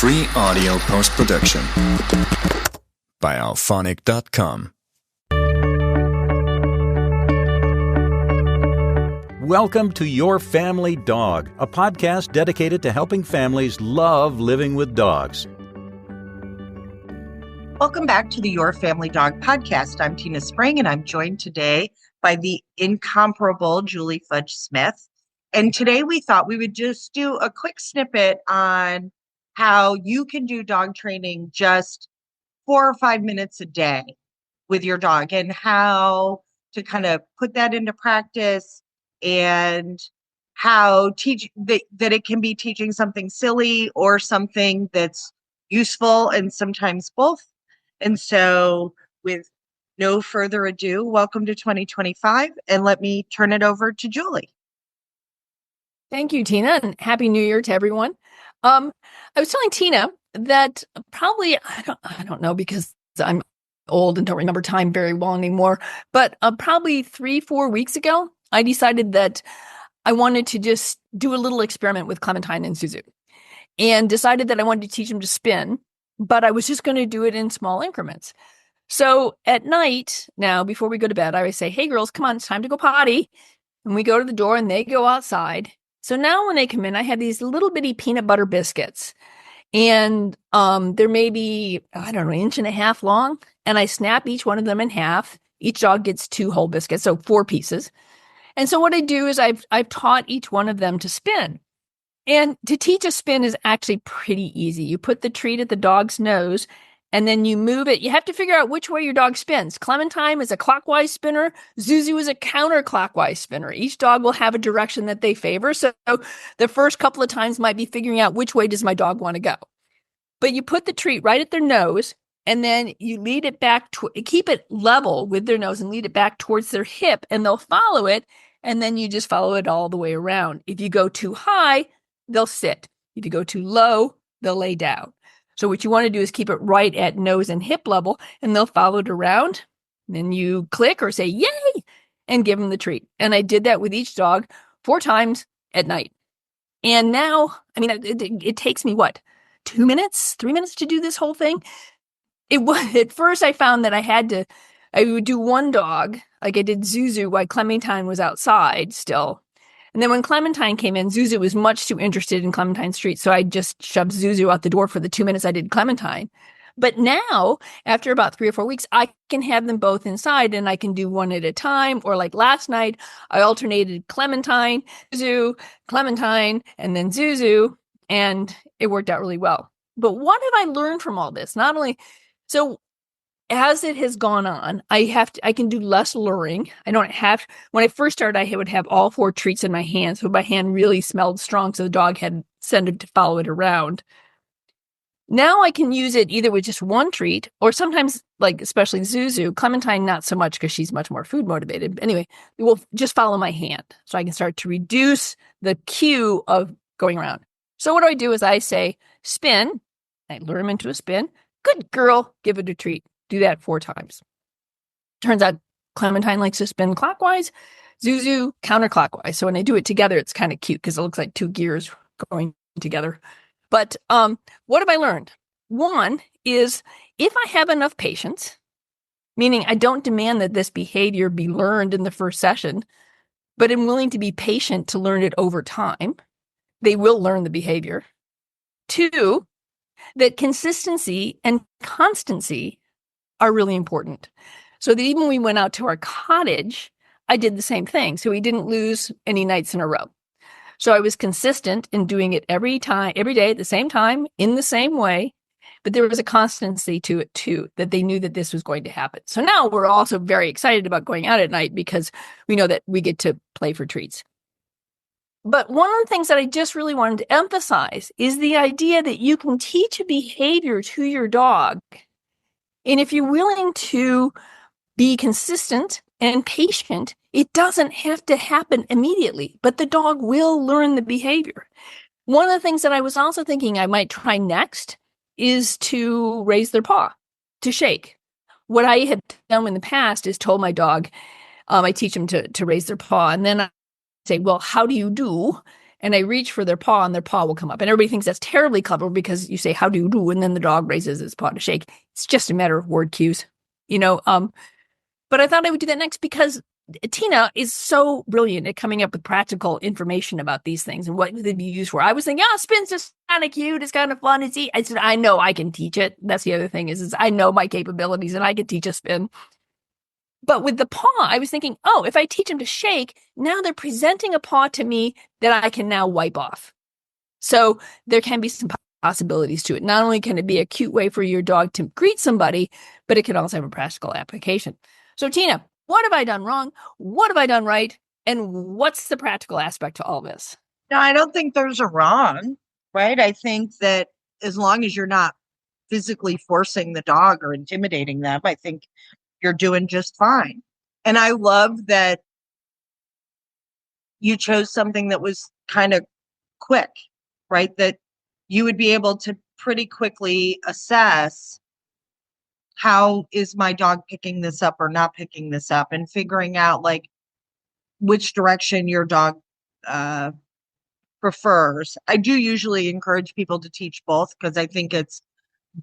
Free audio post-production by alphonic.com. Welcome to Your Family Dog, a podcast dedicated to helping families love living with dogs. Welcome back to the Your Family Dog podcast. I'm Tina Spring, and I'm joined today by the incomparable Julie Fudge Smith. And today we thought we would just do a quick snippet on how you can do dog training just 4 or 5 minutes a day with your dog and how to kind of put that into practice and how that it can be teaching something silly or something that's useful, and sometimes both. And so with no further ado, welcome to 2025, and let me turn it over to Julie. Thank you, Tina, and Happy New Year to everyone. I was telling Tina that probably, I don't know, because I'm old and don't remember time very well anymore, but probably 3-4 weeks ago, I decided that I wanted to just do a little experiment with Clementine and Zuzu, and decided that I wanted to teach them to spin, but I was just going to do it in small increments. So at night, now, before we go to bed, I always say, hey, girls, come on, it's time to go potty. And we go to the door and they go outside. So now when they come in, I have these little bitty peanut butter biscuits, and they're maybe, I don't know, 1.5 inches long. And I snap each one of them in half. Each dog gets 2 whole biscuits, so 4 pieces. And so what I do is I've taught each one of them to spin. And to teach a spin is actually pretty easy. You put the treat at the dog's nose, and then you move it. You have to figure out which way your dog spins. Clementine is a clockwise spinner. Zuzu is a counterclockwise spinner. Each dog will have a direction that they favor. So the first couple of times might be figuring out which way does my dog want to go. But you put the treat right at their nose, and then you lead it back to keep it level with their nose and lead it back towards their hip, and they'll follow it. And then you just follow it all the way around. If you go too high, they'll sit. If you go too low, they'll lay down. So what you want to do is keep it right at nose and hip level, and they'll follow it around. Then you click or say, yay, and give them the treat. And I did that with each dog 4 times at night. And now, I mean, it takes me, 2 minutes, 3 minutes to do this whole thing? At first I found that I would do one dog, like I did Zuzu while Clementine was outside still. And then when Clementine came in, Zuzu was much too interested in Clementine's treat, so I just shoved Zuzu out the door for the 2 minutes I did Clementine. But now, after about 3 or 4 weeks, I can have them both inside, and I can do one at a time. Or like last night, I alternated Clementine, Zuzu, Clementine, and then Zuzu, and it worked out really well. But what have I learned from all this? So as it has gone on, I can do less luring. When I first started, I would have all 4 treats in my hand. So my hand really smelled strong. So the dog had incentive to follow it around. Now I can use it either with just one treat, or sometimes, like especially Zuzu, Clementine, not so much because she's much more food motivated. But anyway, it will just follow my hand. So I can start to reduce the cue of going around. So what do? Is I say, spin. I lure him into a spin. Good girl, give it a treat. Do that 4 times. Turns out Clementine likes to spin clockwise, Zuzu counterclockwise. So when I do it together, it's kind of cute because it looks like 2 gears going together. But what have I learned? One is, if I have enough patience, meaning I don't demand that this behavior be learned in the first session, but I'm willing to be patient to learn it over time, they will learn the behavior. 2, that consistency and constancy are really important. So that even when we went out to our cottage, I did the same thing. So we didn't lose any nights in a row. So I was consistent in doing it every day at the same time, in the same way. But there was a constancy to it too, that they knew that this was going to happen. So now we're also very excited about going out at night because we know that we get to play for treats. But one of the things that I just really wanted to emphasize is the idea that you can teach a behavior to your dog. And if you're willing to be consistent and patient, it doesn't have to happen immediately, but the dog will learn the behavior. One of the things that I was also thinking I might try next is to raise their paw, to shake. What I have done in the past is told my dog, I teach them to raise their paw, and then I say, well, how do you do? and I reach for their paw and their paw will come up. And everybody thinks that's terribly clever because you say, how do you do? And then the dog raises its paw to shake. It's just a matter of word cues, you know. But I thought I would do that next because Tina is so brilliant at coming up with practical information about these things and what they'd be used for. I was thinking, spin's just kind of cute. It's kind of fun. I said, I know I can teach it. That's the other thing is I know my capabilities and I can teach a spin. But with the paw, I was thinking, if I teach them to shake, now they're presenting a paw to me that I can now wipe off. So there can be some possibilities to it. Not only can it be a cute way for your dog to greet somebody, but it can also have a practical application. So Tina, what have I done wrong? What have I done right? And what's the practical aspect to all this? No, I don't think there's a wrong, right? I think that as long as you're not physically forcing the dog or intimidating them, I think you're doing just fine. And I love that you chose something that was kind of quick, right? That you would be able to pretty quickly assess how is my dog picking this up or not picking this up and figuring out like which direction your dog prefers. I do usually encourage people to teach both because I think it's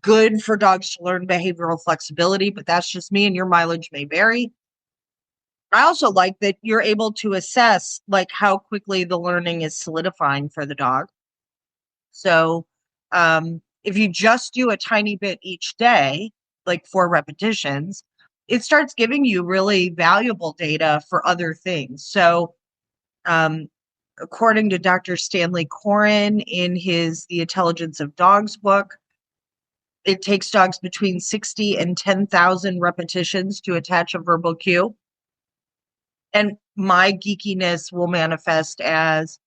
good for dogs to learn behavioral flexibility, but that's just me and your mileage may vary. I also like that you're able to assess like how quickly the learning is solidifying for the dog. So if you just do a tiny bit each day, like 4 repetitions, it starts giving you really valuable data for other things. So according to Dr. Stanley Coren in his The Intelligence of Dogs book, it takes dogs between 60 and 10,000 repetitions to attach a verbal cue. And my geekiness will manifest as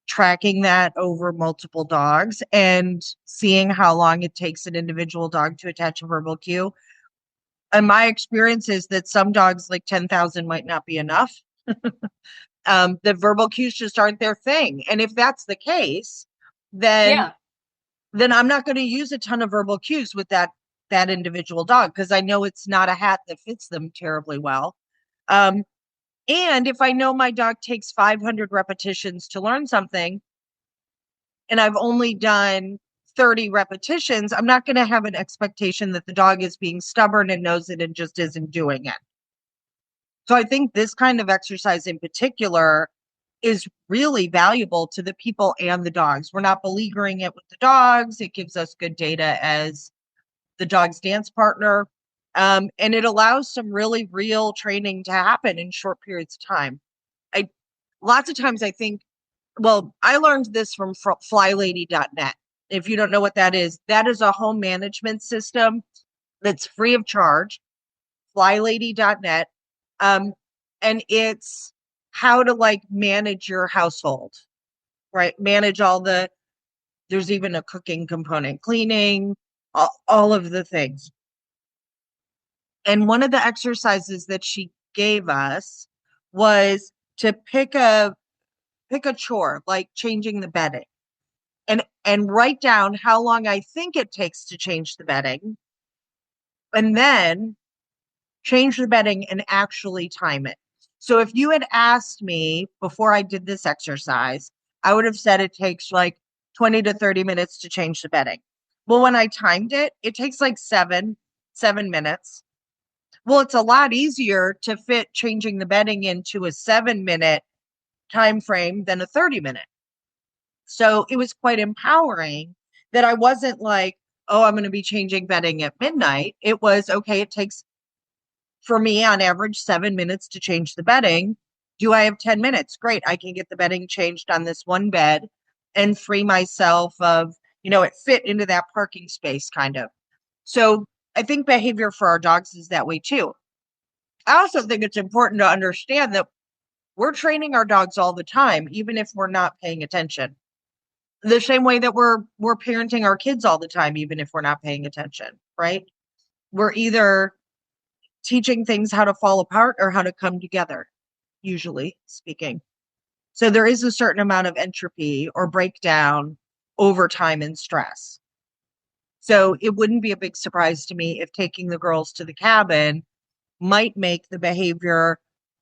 tracking that over multiple dogs and seeing how long it takes an individual dog to attach a verbal cue. And my experience is that some dogs, like 10,000, might not be enough. The verbal cues just aren't their thing. And if that's the case, then I'm not going to use a ton of verbal cues with that individual dog because I know it's not a hat that fits them terribly well. And if I know my dog takes 500 repetitions to learn something and I've only done 30 repetitions, I'm not going to have an expectation that the dog is being stubborn and knows it and just isn't doing it. So I think this kind of exercise in particular is really valuable to the people and the dogs. We're not beleaguering it with the dogs. It gives us good data as the dog's dance partner. And it allows some really real training to happen in short periods of time. Lots of times I think, I learned this from flylady.net. If you don't know what that is a home management system that's free of charge, flylady.net. And it's how to like manage your household, right? Manage there's even a cooking component, cleaning, all of the things. And one of the exercises that she gave us was to pick a chore, like changing the bedding, and write down how long I think it takes to change the bedding, and then change the bedding and actually time it. So if you had asked me before I did this exercise, I would have said it takes like 20 to 30 minutes to change the bedding. Well, when I timed it, it takes like 7 minutes. Well, it's a lot easier to fit changing the bedding into a 7-minute time frame than a 30-minute. So it was quite empowering that I wasn't like, I'm going to be changing bedding at midnight. It was, okay, it takes, for me, on average, 7 minutes to change the bedding. Do I have 10 minutes? Great. I can get the bedding changed on this one bed and free myself of, it fit into that parking space kind of. So I think behavior for our dogs is that way too. I also think it's important to understand that we're training our dogs all the time, even if we're not paying attention. The same way that we're parenting our kids all the time, even if we're not paying attention, right? We're either teaching things how to fall apart or how to come together, usually speaking. So there is a certain amount of entropy or breakdown over time and stress. So it wouldn't be a big surprise to me if taking the girls to the cabin might make the behavior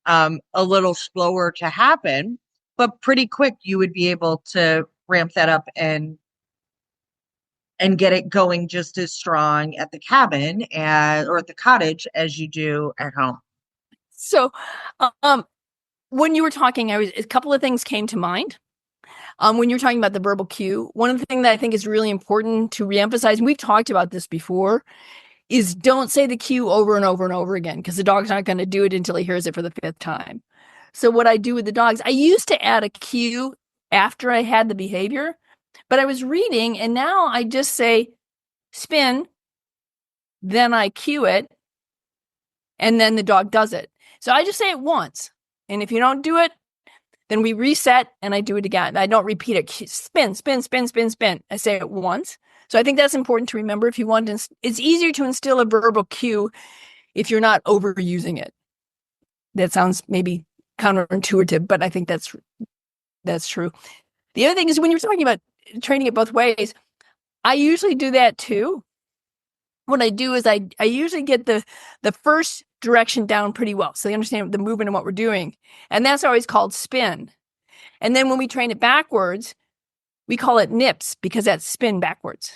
a little slower to happen but pretty quick you would be able to ramp that up and get it going just as strong at the cabin or at the cottage as you do at home. So, when you were talking, a couple of things came to mind. When you're talking about the verbal cue, one of the things that I think is really important to reemphasize, and we've talked about this before, is don't say the cue over and over and over again, because the dog's not going to do it until he hears it for the 5th time. So what I do with the dogs, I used to add a cue after I had the behavior, but I was reading and now I just say spin, then I cue it, and then the dog does it. So I just say it once. And if you don't do it, then we reset and I do it again. I don't repeat it. Spin, spin, spin, spin, spin. I say it once. So I think that's important to remember if you want to. It's easier to instill a verbal cue if you're not overusing it. That sounds maybe counterintuitive, but I think that's true. The other thing is when you're talking about training it both ways, I usually do that too. What I do is I usually get the first direction down pretty well, so they understand the movement and what we're doing. And that's always called spin. And then when we train it backwards, we call it nips because that's spin backwards.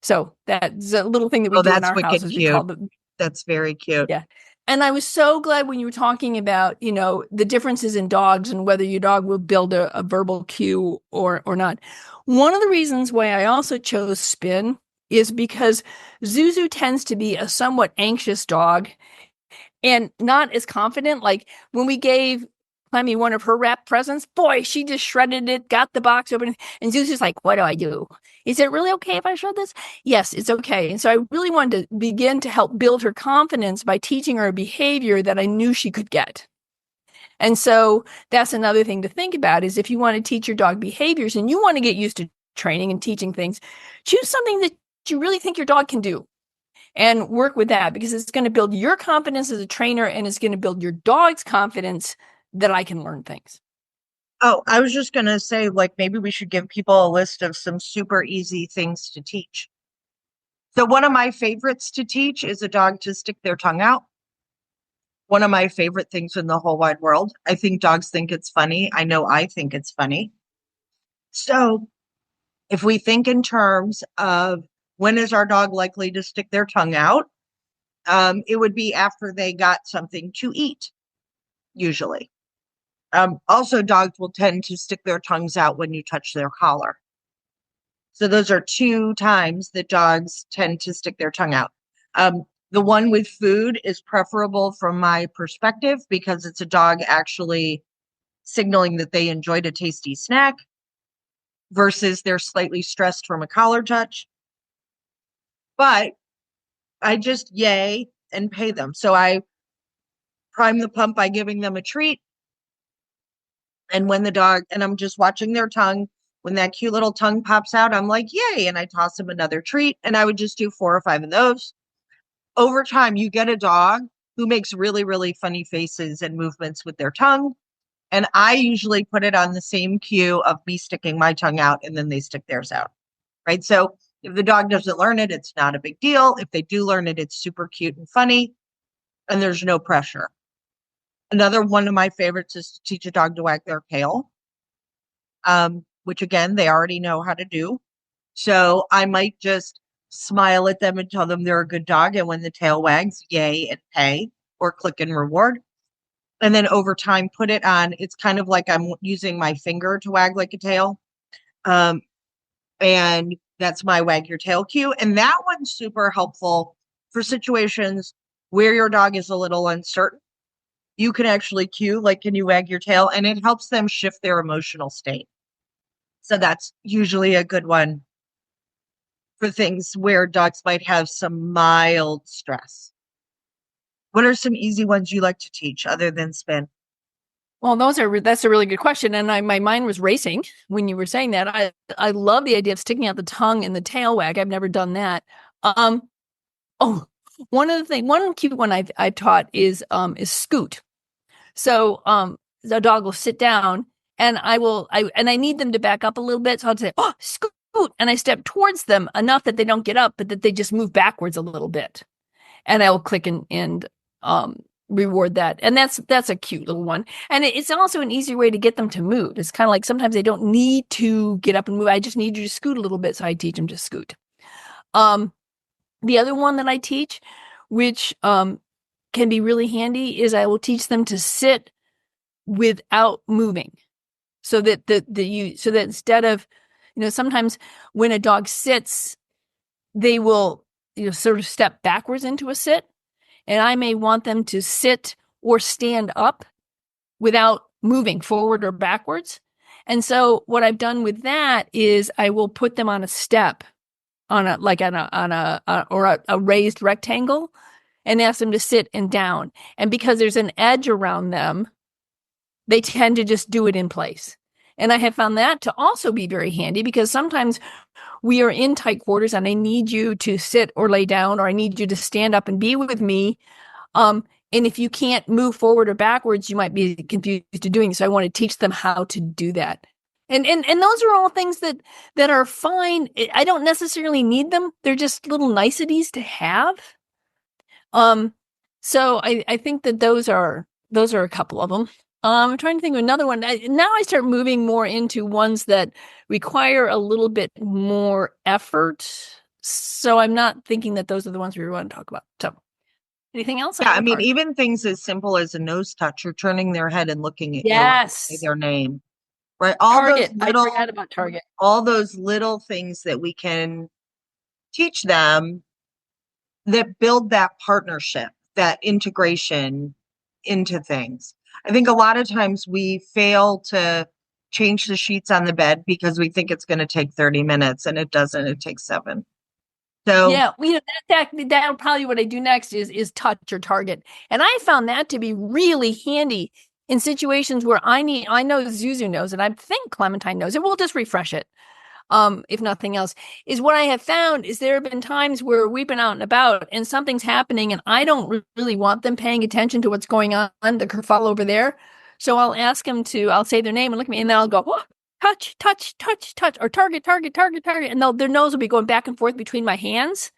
So that's a little thing that we do in our house. That's very cute. Yeah. And I was so glad when you were talking about, the differences in dogs and whether your dog will build a verbal cue or not. One of the reasons why I also chose spin is because Zuzu tends to be a somewhat anxious dog and not as confident. Like when we gave Clemmy one of her wrapped presents, boy, she just shredded it, got the box open, and Zuzu's like, what do I do? Is it really okay if I shred this? Yes, it's okay. And so I really wanted to begin to help build her confidence by teaching her a behavior that I knew she could get. And so that's another thing to think about is if you want to teach your dog behaviors and you want to get used to training and teaching things, choose something that you really think your dog can do and work with that because it's going to build your confidence as a trainer and it's going to build your dog's confidence that I can learn things. Oh, I was just going to say, maybe we should give people a list of some super easy things to teach. So one of my favorites to teach is a dog to stick their tongue out. One of my favorite things in the whole wide world. I think dogs think it's funny. I know I think it's funny. So if we think in terms of when is our dog likely to stick their tongue out, it would be after they got something to eat, usually. Also, dogs will tend to stick their tongues out when you touch their collar. So those are 2 times that dogs tend to stick their tongue out. The one with food is preferable from my perspective because it's a dog actually signaling that they enjoyed a tasty snack versus they're slightly stressed from a collar touch. But I just yay and pay them. So I prime the pump by giving them a treat. And when I'm just watching their tongue, when that cute little tongue pops out, I'm like, yay. And I toss them another treat. And I would just do 4 or 5 of those. Over time, you get a dog who makes really, really funny faces and movements with their tongue. And I usually put it on the same cue of me sticking my tongue out and then they stick theirs out. Right. So if the dog doesn't learn it, it's not a big deal. If they do learn it, it's super cute and funny. And there's no pressure. Another one of my favorites is to teach a dog to wag their tail, which again, they already know how to do. So I might just smile at them and tell them they're a good dog. And when the tail wags, yay and pay or click and reward. And then over time, put it on. It's kind of like I'm using my finger to wag like a tail. And that's my wag your tail cue. And that one's super helpful for situations where your dog is a little uncertain. You can actually cue, can you wag your tail? And it helps them shift their emotional state. So that's usually a good one for things where dogs might have some mild stress. What are some easy ones you like to teach other than spin? Well, that's a really good question. And my mind was racing when you were saying that. I love the idea of sticking out the tongue and the tail wag. I've never done that. One cute one I've taught is scoot. So the dog will sit down and I need them to back up a little bit. So I'll say, oh, scoot. And I step towards them enough that they don't get up, but that they just move backwards a little bit. And I will click and reward that. And that's a cute little one. And it's also an easier way to get them to move. It's kind of like sometimes they don't need to get up and move. I just need you to scoot a little bit. So I teach them to scoot. The other one that I teach, which can be really handy, is I will teach them to sit without moving. So that so that instead of, sometimes when a dog sits, they will, sort of step backwards into a sit. And I may want them to sit or stand up without moving forward or backwards. And so what I've done with that is I will put them on a step, on a raised rectangle, and ask them to sit and down. And because there's an edge around them, they tend to just do it in place. And I have found that to also be very handy, because sometimes we are in tight quarters and I need you to sit or lay down, or I need you to stand up and be with me. And if you can't move forward or backwards, you might be confused to doing. So I want to teach them how to do that. And those are all things that are fine. I don't necessarily need them. They're just little niceties to have. So I think that those are a couple of them. I'm trying to think of another one. Now I start moving more into ones that require a little bit more effort. So I'm not thinking that those are the ones we want to talk about. So anything else? Yeah, I mean, even things as simple as a nose touch or turning their head and looking at yes, you, their name, right? I forgot about Target. All those little things that we can teach them that build that partnership, that integration into things. I think a lot of times we fail to change the sheets on the bed because we think it's going to take 30 minutes, and it doesn't. It takes 7. So yeah, that'll probably what I do next is touch or target. And I found that to be really handy in situations where I know Zuzu knows, and I think Clementine knows it. We'll just refresh it. If nothing else, is what I have found is there have been times where we've been out and about and something's happening and I don't really want them paying attention to what's going on, the kerfuffle over there. So I'll say their name and look at me, and then I'll go, oh, touch, touch, touch, touch, or target, target, target, target. And their nose will be going back and forth between my hands.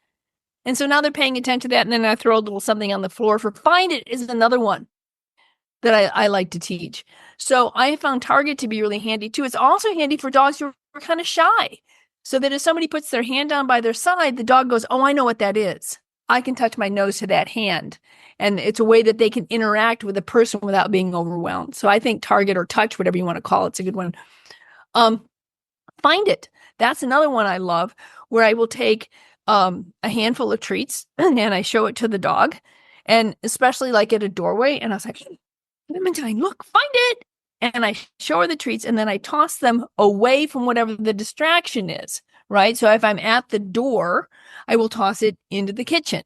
And so now they're paying attention to that. And then I throw a little something on the floor for find it is another one that I like to teach. So I found target to be really handy too. It's also handy for dogs who are kind of shy, so that if somebody puts their hand down by their side, the dog goes, oh, I know what that is. I can touch my nose to that hand. And it's a way that they can interact with a person without being overwhelmed. So I think target or touch, whatever you want to call it, it's a good one. Find it. That's another one I love, where I will take a handful of treats and I show it to the dog, and especially like at a doorway. And I was like, Clementine, look, find it. And I show her the treats, and then I toss them away from whatever the distraction is, right? So if I'm at the door, I will toss it into the kitchen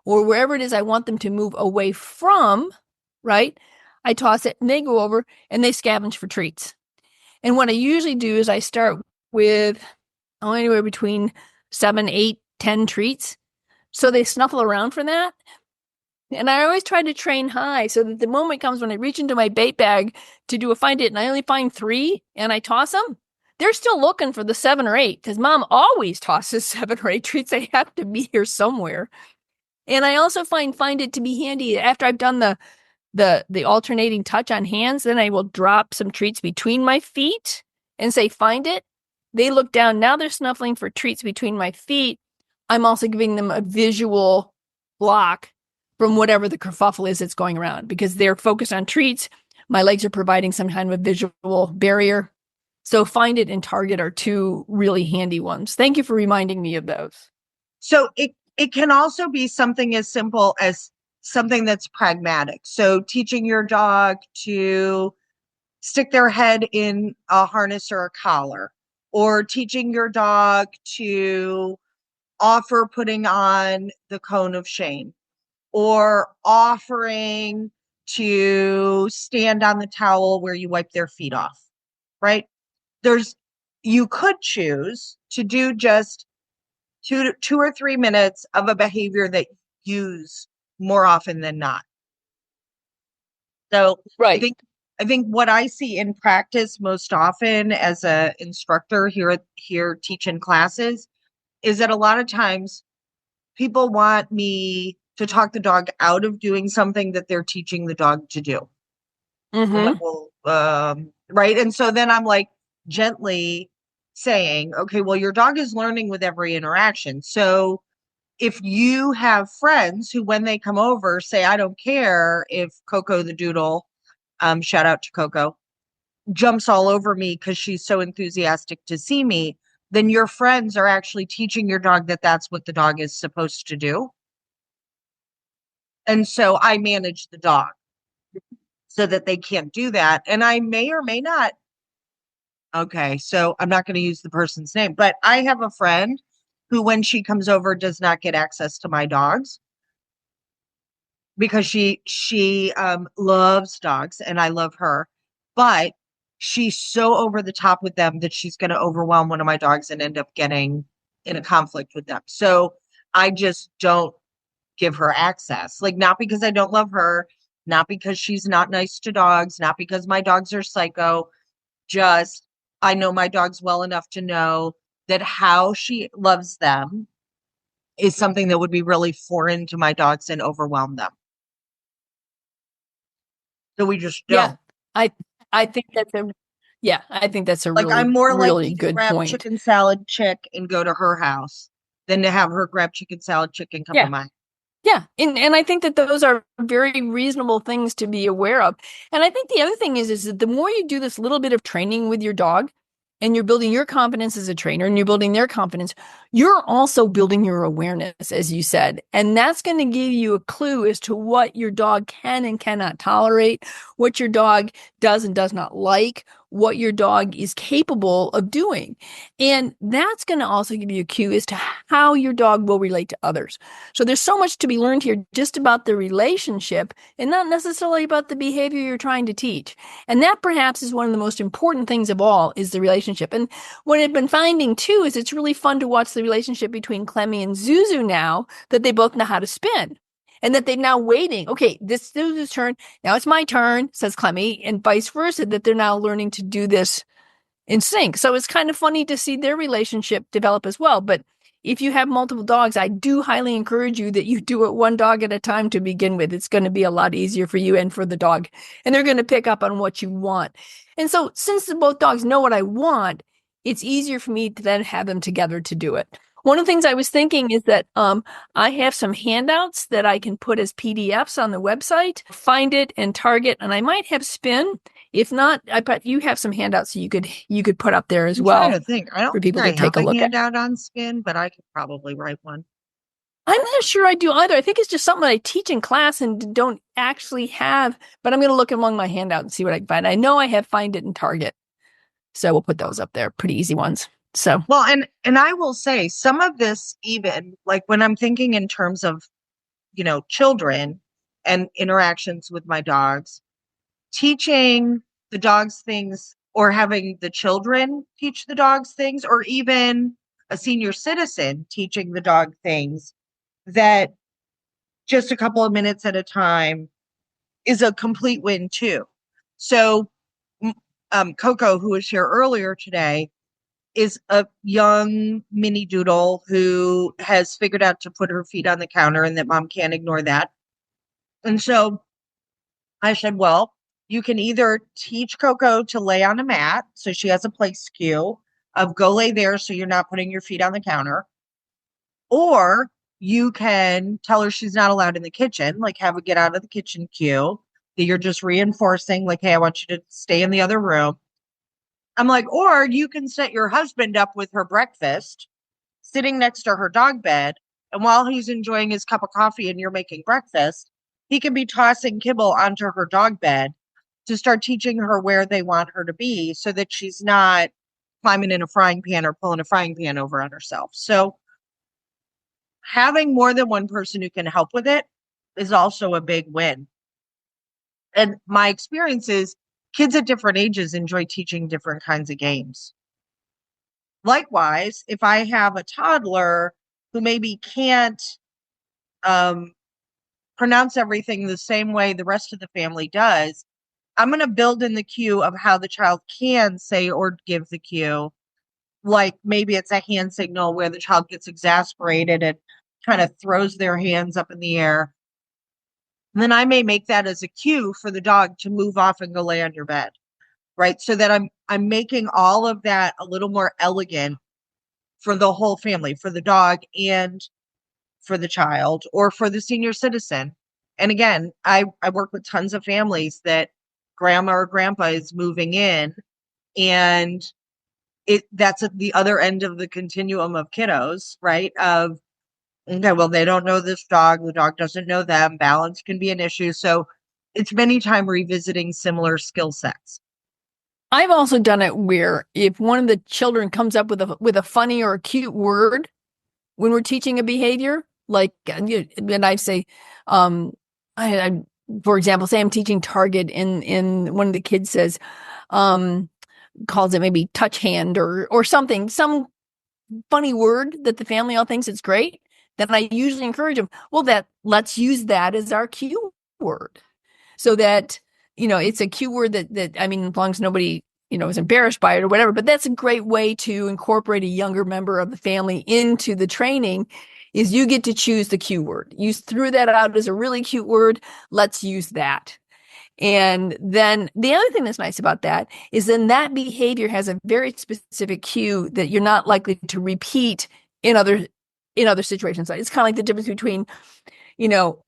or wherever it is I want them to move away from, right? I toss it and they go over and they scavenge for treats. And what I usually do is I start with anywhere between 7, 8, 10 treats. So they snuffle around for that. And I always try to train high so that the moment comes when I reach into my bait bag to do a find it and I only find 3 and I toss them, they're still looking for the 7 or 8 because mom always tosses 7 or 8 treats. They have to be here somewhere. And I also find it to be handy after I've done the alternating touch on hands, then I will drop some treats between my feet and say, find it. They look down. Now they're snuffling for treats between my feet. I'm also giving them a visual block from whatever the kerfuffle is that's going around, because they're focused on treats. My legs are providing some kind of a visual barrier. So find it and target are 2 really handy ones. Thank you for reminding me of those. So it can also be something as simple as something that's pragmatic. So teaching your dog to stick their head in a harness or a collar, or teaching your dog to offer putting on the cone of shame, or offering to stand on the towel where you wipe their feet off, right? You could choose to do just 2 or 3 minutes of a behavior that you use more often than not. So right. I think what I see in practice most often as a instructor here teaching classes is that a lot of times people want me to talk the dog out of doing something that they're teaching the dog to do. Mm-hmm. Right. And so then I'm like gently saying, okay, well, your dog is learning with every interaction. So if you have friends who, when they come over, say, I don't care if Coco the Doodle, shout out to Coco, jumps all over me because she's so enthusiastic to see me, then your friends are actually teaching your dog that that's what the dog is supposed to do. And so I manage the dog so that they can't do that. And I may or may not. Okay, so I'm not going to use the person's name, but I have a friend who, when she comes over, does not get access to my dogs because she loves dogs and I love her, but she's so over the top with them that she's going to overwhelm one of my dogs and end up getting in a conflict with them. So I just don't give her access. Like, not because I don't love her, not because she's not nice to dogs, not because my dogs are psycho, just I know my dogs well enough to know that how she loves them is something that would be really foreign to my dogs and overwhelm them. So we just Yeah, don't. I think that's a I think that's a Like, really, I'm more really likely to good grab point. chicken salad chick and go to her house than to have her grab chicken salad chick and come to Yeah. mine. Yeah. And I think that those are very reasonable things to be aware of. And I think the other thing is that the more you do this little bit of training with your dog and you're building your confidence as a trainer and you're building their confidence, you're also building your awareness, as you said. And that's going to give you a clue as to what your dog can and cannot tolerate, what your dog does and does not like, what your dog is capable of doing. And that's going to also give you a cue as to how your dog will relate to others. So there's so much to be learned here just about the relationship and not necessarily about the behavior you're trying to teach. And that perhaps is one of the most important things of all is the relationship. And what I've been finding too is it's really fun to watch the relationship between Clemmy and Zuzu now that they both know how to spin. And that they're now waiting. Okay, this is Zuzu's turn. Now it's my turn, says Clemmy, and vice versa, that they're now learning to do this in sync. So it's kind of funny to see their relationship develop as well. But if you have multiple dogs, I do highly encourage you that you do it one dog at a time to begin with. It's going to be a lot easier for you and for the dog. And they're going to pick up on what you want. And so since both dogs know what I want, it's easier for me to then have them together to do it. One of the things I was thinking is that I have some handouts that I can put as PDFs on the website, find it and target, and I might have spin. If not, I bet you have some handouts so you could put up there as I'm well trying to think. I don't for people think to I have take a a look at. handout on spin, but I could probably write one. I'm not sure I do either. I think it's just something I teach in class and don't actually have, but I'm going to look among my handout and see what I can find. I know I have Find It and Target. So we'll put those up there. Pretty easy ones. So, Well, and I will say some of this, even like when I'm thinking in terms of, children and interactions with my dogs, teaching the dogs things or having the children teach the dogs things, or even a senior citizen teaching the dog things that just a couple of minutes at a time is a complete win too. So, Coco, who was here earlier today, is a young mini doodle who has figured out to put her feet on the counter and that mom can't ignore that. And so I said, well, you can either teach Coco to lay on a mat so she has a place cue of go lay there so you're not putting your feet on the counter, or you can tell her she's not allowed in the kitchen, like have her get out of the kitchen cue, that you're just reinforcing, like, hey, I want you to stay in the other room. I'm like, or you can set your husband up with her breakfast, sitting next to her dog bed. And while he's enjoying his cup of coffee and you're making breakfast, he can be tossing kibble onto her dog bed to start teaching her where they want her to be so that she's not climbing in a frying pan or pulling a frying pan over on herself. So having more than one person who can help with it is also a big win. And my experience is kids at different ages enjoy teaching different kinds of games. Likewise, if I have a toddler who maybe can't pronounce everything the same way the rest of the family does, I'm going to build in the cue of how the child can say or give the cue. Like maybe it's a hand signal where the child gets exasperated and kind of throws their hands up in the air. And then I may make that as a cue for the dog to move off and go lay on your bed, right? So that I'm making all of that a little more elegant for the whole family, for the dog and for the child or for the senior citizen. And again, I work with tons of families that grandma or grandpa is moving in, and that's at the other end of the continuum of kiddos, right? Of, okay, well, they don't know this dog, the dog doesn't know them, balance can be an issue. So it's many times revisiting similar skill sets. I've also done it where if one of the children comes up with a funny or a cute word when we're teaching a behavior, like, and I say, I for example, say I'm teaching target, and one of the kids says, calls it maybe touch hand or something, some funny word that the family all thinks it's great. Then I usually encourage them, well, let's use that as our cue word, so that it's a cue word that I mean, as long as nobody is embarrassed by it or whatever. But that's a great way to incorporate a younger member of the family into the training. Is you get to choose the cue word. You threw that out as a really cute word. Let's use that. And then the other thing that's nice about that is then that behavior has a very specific cue that you're not likely to repeat in other situations. It's kind of like the difference between,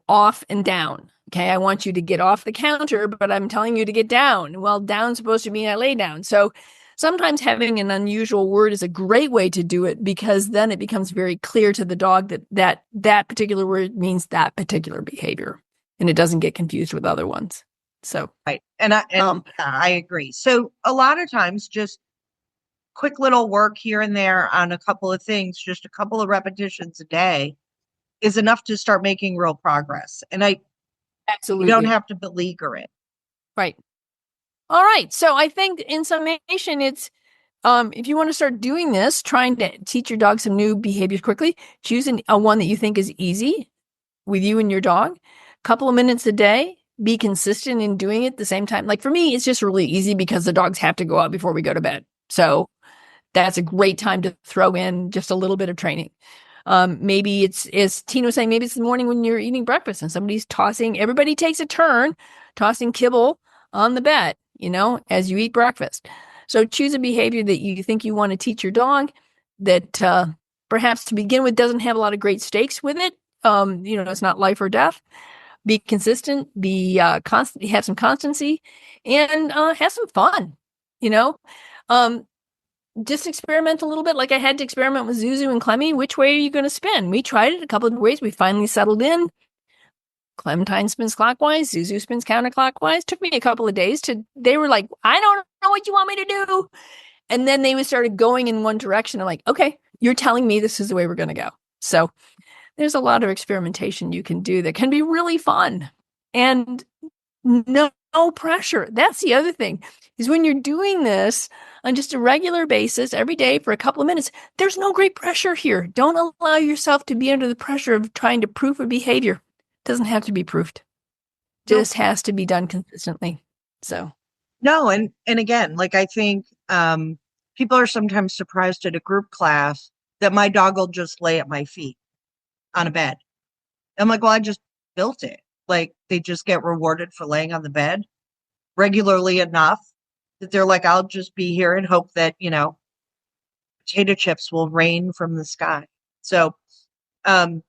off and down. Okay, I want you to get off the counter, but I'm telling you to get down. Well, down's supposed to mean I lay down. So sometimes having an unusual word is a great way to do it, because then it becomes very clear to the dog that particular word means that particular behavior, and it doesn't get confused with other ones. So right, and I agree. So a lot of times, just quick little work here and there on a couple of things, just a couple of repetitions a day, is enough to start making real progress. And absolutely, you don't have to beleaguer it. Right. All right. So I think in summation, it's if you want to start doing this, trying to teach your dog some new behaviors quickly, choose a one that you think is easy with you and your dog. A couple of minutes a day. Be consistent in doing it at the same time. Like for me, it's just really easy because the dogs have to go out before we go to bed. So that's a great time to throw in just a little bit of training. Maybe it's, as Tina was saying, maybe it's the morning when you're eating breakfast and somebody's everybody takes a turn tossing kibble on the bed, as you eat breakfast. So choose a behavior that you think you want to teach your dog that perhaps to begin with doesn't have a lot of great stakes with it. It's not life or death. Be consistent, be constant, have some constancy, and have some fun, just experiment a little bit. Like I had to experiment with Zuzu and Clemmy. Which way are you going to spin? We tried it a couple of ways. We finally settled in. Clementine spins clockwise. Zuzu spins counterclockwise. Took me a couple of days they were like, I don't know what you want me to do. And then they started going in one direction. I'm like, okay, you're telling me this is the way we're going to go. So there's a lot of experimentation you can do that can be really fun and no pressure. That's the other thing, is when you're doing this on just a regular basis every day for a couple of minutes, there's no great pressure here. Don't allow yourself to be under the pressure of trying to proof a behavior. It doesn't have to be proofed. Just has to be done consistently. So no, and again, like I think people are sometimes surprised at a group class that my dog will just lay at my feet on a bed. I'm like, well, I just built it. Like they just get rewarded for laying on the bed regularly enough that they're like, I'll just be here and hope that, potato chips will rain from the sky. So I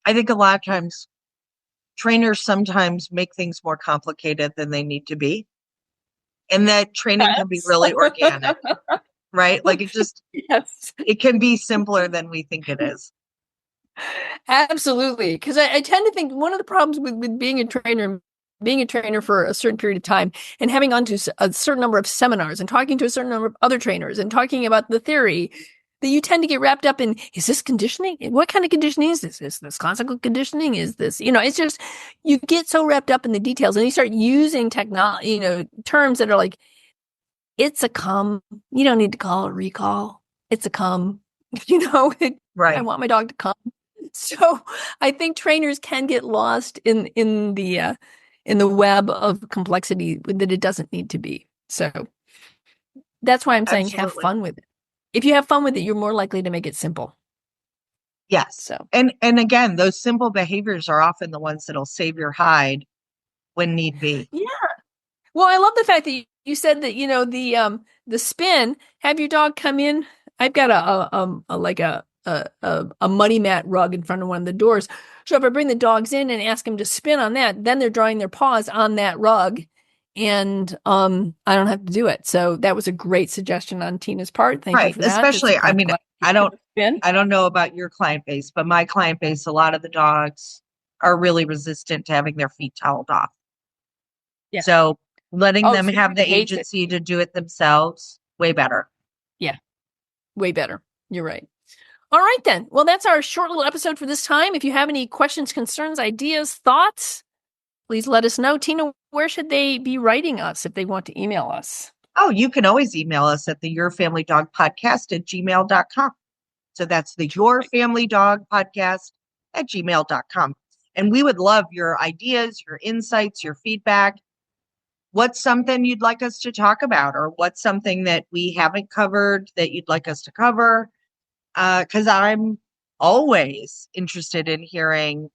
think a lot of times trainers sometimes make things more complicated than they need to be. And that training can be really organic, right? Like it can be simpler than we think it is. Absolutely. Because I tend to think one of the problems with being a trainer for a certain period of time and having gone to a certain number of seminars and talking to a certain number of other trainers and talking about the theory, that you tend to get wrapped up in, is this conditioning? What kind of conditioning is this? Is this classical conditioning? Is this, it's just, you get so wrapped up in the details and you start using technology, terms that are like, it's a come. You don't need to call it recall. It's a come, Right. I want my dog to come. So I think trainers can get lost in the web of complexity that it doesn't need to be. So that's why I'm saying have fun with it. If you have fun with it, you're more likely to make it simple. Yes. So, And again, those simple behaviors are often the ones that'll save your hide when need be. yeah. Well, I love the fact that you said that, the spin, have your dog come in. I've got a muddy mat rug in front of one of the doors. So if I bring the dogs in and ask them to spin on that, then they're drawing their paws on that rug, and I don't have to do it. So that was a great suggestion on Tina's part. Thank you Right. for that. Especially, I mean, I don't spin. know about your client base, but my client base, a lot of the dogs are really resistant to having their feet toweled off. Yeah. So letting them so have the hates it. agency to do it themselves, way better. Yeah, way better. You're right. All right, then. Well, that's our short little episode for this time. If you have any questions, concerns, ideas, thoughts, please let us know. Tina, where should they be writing us if they want to email us? Oh, you can always email us at the Your Family Dog Podcast at gmail.com. So that's the Your Family Dog Podcast at gmail.com. And we would love your ideas, your insights, your feedback. What's something you'd like us to talk about, or what's something that we haven't covered that you'd like us to cover? Because I'm always interested in hearing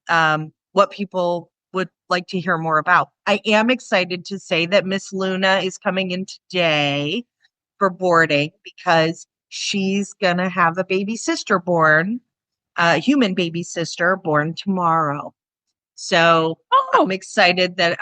what people would like to hear more about. I am excited to say that Miss Luna is coming in today for boarding because she's going to have a baby sister born, a human baby sister born tomorrow. So I'm excited that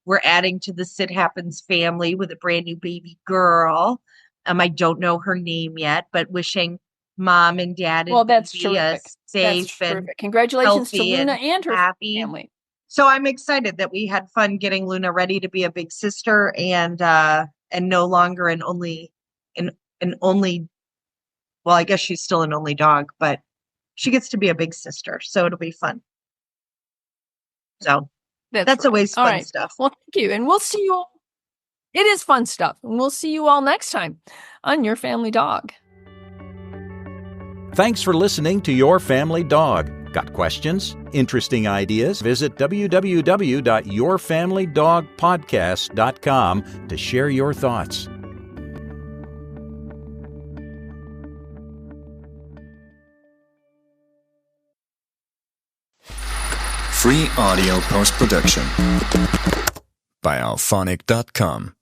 we're adding to the Sid Happens family with a brand new baby girl. I don't know her name yet, but wishing mom and dad and that's baby terrific. safe That's and congratulations to healthy Luna and her happy family. So I'm excited that we had fun getting Luna ready to be a big sister and no longer an only. Well, I guess she's still an only dog, but she gets to be a big sister, so it'll be fun. So that's always fun stuff. Well, thank you. And we'll see you all. It is fun stuff. And we'll see you all next time on Your Family Dog. Thanks for listening to Your Family Dog. Got questions? Interesting ideas? Visit www.yourfamilydogpodcast.com to share your thoughts. Free audio post-production by alphonic.com.